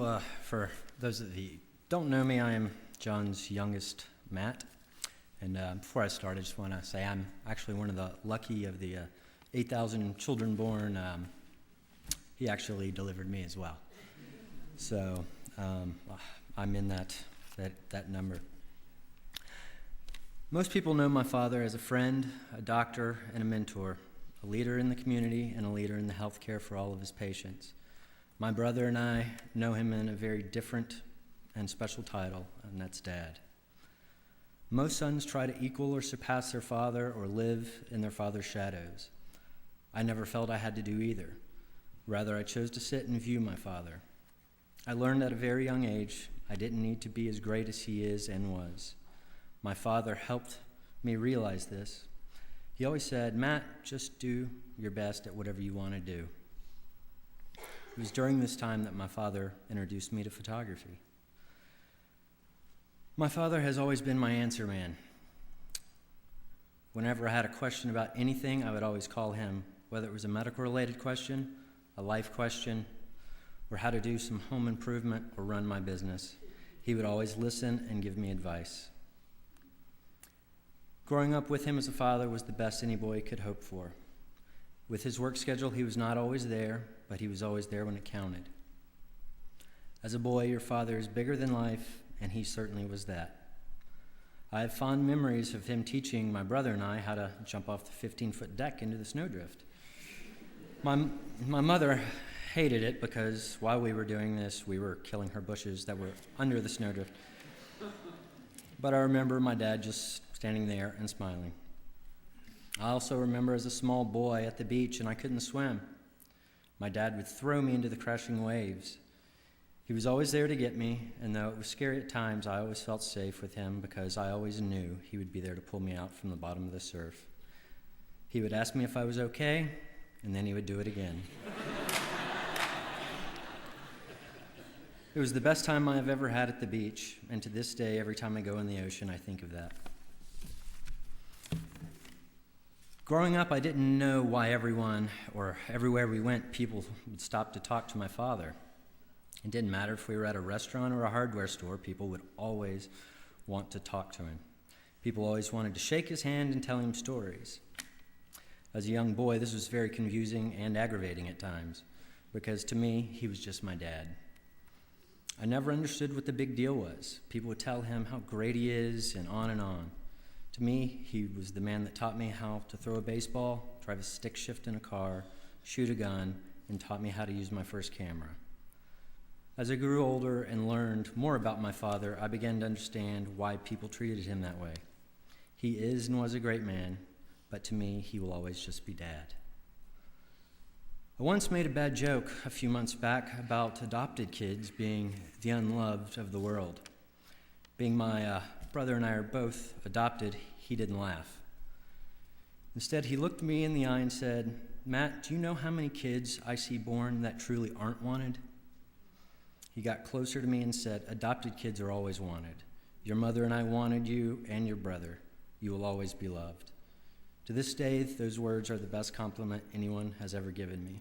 For those of you who don't know me, I am John's youngest, Matt. And before I start, I just want to say I'm actually one of the lucky of the 8,000 children born. He actually delivered me as well. So I'm in that number. Most people know my father as a friend, a doctor, and a mentor, a leader in the community, and a leader in the healthcare for all of his patients. My brother and I know him in a very different and special title, and that's Dad. Most sons try to equal or surpass their father or live in their father's shadows. I never felt I had to do either. Rather, I chose to sit and view my father. I learned at a very young age I didn't need to be as great as he is and was. My father helped me realize this. He always said, "Matt, just do your best at whatever you want to do." It was during this time that my father introduced me to photography. My father has always been my answer man. Whenever I had a question about anything, I would always call him, whether it was a medical-related question, a life question, or how to do some home improvement or run my business. He would always listen and give me advice. Growing up with him as a father was the best any boy could hope for. With his work schedule, he was not always there, but he was always there when it counted. As a boy, your father is bigger than life, and he certainly was that. I have fond memories of him teaching my brother and I how to jump off the 15-foot deck into the snowdrift. My mother hated it because while we were doing this, we were killing her bushes that were under the snowdrift. But I remember my dad just standing there and smiling. I also remember as a small boy at the beach and I couldn't swim. My dad would throw me into the crashing waves. He was always there to get me, and though it was scary at times, I always felt safe with him because I always knew he would be there to pull me out from the bottom of the surf. He would ask me if I was okay, and then he would do it again. It was the best time I have ever had at the beach, and to this day, every time I go in the ocean, I think of that. Growing up, I didn't know why everyone, or everywhere we went, people would stop to talk to my father. It didn't matter if we were at a restaurant or a hardware store, people would always want to talk to him. People always wanted to shake his hand and tell him stories. As a young boy, this was very confusing and aggravating at times, because to me, he was just my dad. I never understood what the big deal was. People would tell him how great he is, and on and on. To me, he was the man that taught me how to throw a baseball, drive a stick shift in a car, shoot a gun, and taught me how to use my first camera. As I grew older and learned more about my father, I began to understand why people treated him that way. He is and was a great man, but to me, he will always just be Dad. I once made a bad joke a few months back about adopted kids being the unloved of the world. Being my brother and I are both adopted, he didn't laugh. Instead, he looked me in the eye and said, "Matt, do you know how many kids I see born that truly aren't wanted?" He got closer to me and said, "Adopted kids are always wanted. Your mother and I wanted you and your brother. You will always be loved." To this day, those words are the best compliment anyone has ever given me.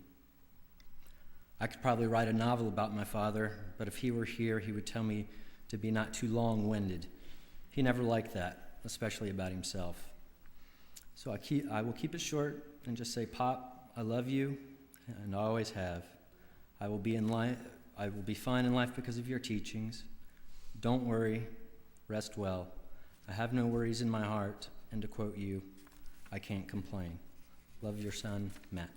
I could probably write a novel about my father, but if he were here, he would tell me to be not too long-winded. He never liked that, especially about himself. So I will keep it short and just say, "Pop, I love you, and I always have. I will be fine in life because of your teachings. Don't worry, rest well. I have no worries in my heart, and to quote you, I can't complain. Love your son, Matt."